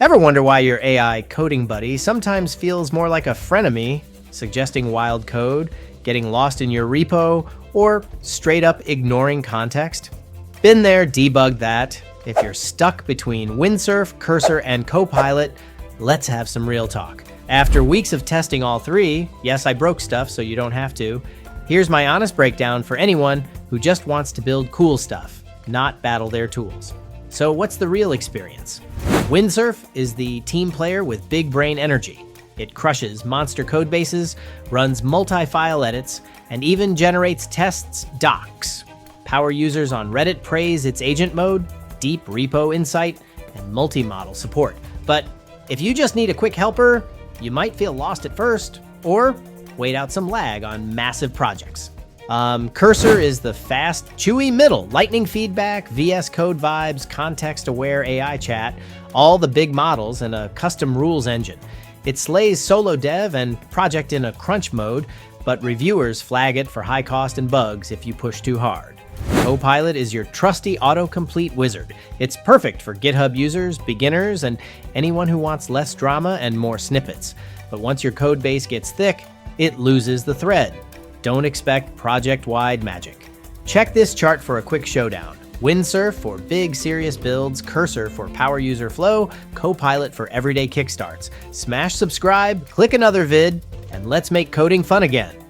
Ever wonder why your AI coding buddy sometimes feels more like a frenemy, suggesting wild code, getting lost in your repo, or straight up ignoring context? Been there, debugged that. If you're stuck between Windsurf, Cursor, and Copilot, let's have some real talk. After weeks of testing all three, yes, I broke stuff so you don't have to, here's my honest breakdown for anyone who just wants to build cool stuff, not battle their tools. So what's the real experience? Windsurf is the team player with big brain energy. It crushes monster code bases, runs multi-file edits, and even generates tests docs. Power users on Reddit praise its agent mode, deep repo insight, and multi-model support. But if you just need a quick helper, you might feel lost at first, or wait out some lag on massive projects. Cursor is the fast, chewy middle, lightning feedback, vscode vibes, context-aware AI chat, all the big models, and a custom rules engine. It slays solo dev and project in a crunch mode, but reviewers flag it for high cost and bugs if you push too hard. Copilot is your trusty autocomplete wizard. It's perfect for GitHub users, beginners, and anyone who wants less drama and more snippets. But once your code base gets thick, it loses the thread. Don't expect project-wide magic. Check this chart for a quick showdown. Windsurf for big, serious builds, Cursor for power user flow, Copilot for everyday kickstarts. Smash subscribe, click another vid, and let's make coding fun again.